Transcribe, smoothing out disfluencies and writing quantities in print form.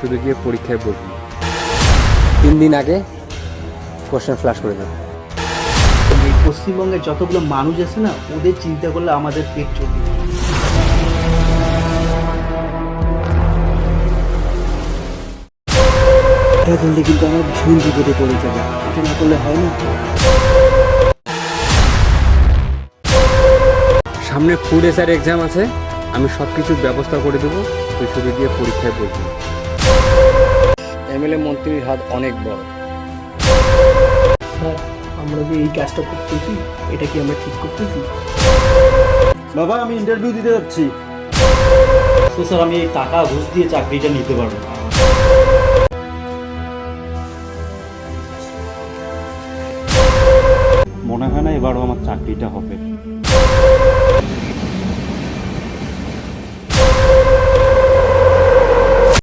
শুধু গিয়ে পরীক্ষায় বসবি। 3 দিন আগে কোশ্চেন ফ্লাশ করে দেবো। এই পশ্চিমবঙ্গের যতগুলো মানুষ আছে না, ওদের চিন্তা করলে আমাদের পেট চলবে। এটা করলে কিন্তু আমরা ভীষণ বিপদে পড়ে যাবে, এটা না করলে হয় না। সামনে ফুড এসআর এক্সাম আছে, আমি সব কিছুর ব্যবস্থা করে দেবো, তুই শুধু গিয়ে পরীক্ষায় বসবি। এমএলএ মন্ত্রীর হাত অনেক বড়। স্যার, আমরা যে এই কাজটা করতেছি, এটা কি আমরা ঠিক করতেছি? বাবা, আমি ইন্টারভিউ দিতে যাচ্ছি। তো স্যার, আমি এই টাকা ঘুষ দিয়ে চাকরিটা নিতে পারবো না। মনে হয় না এবারও আমার চাকরিটা হবে।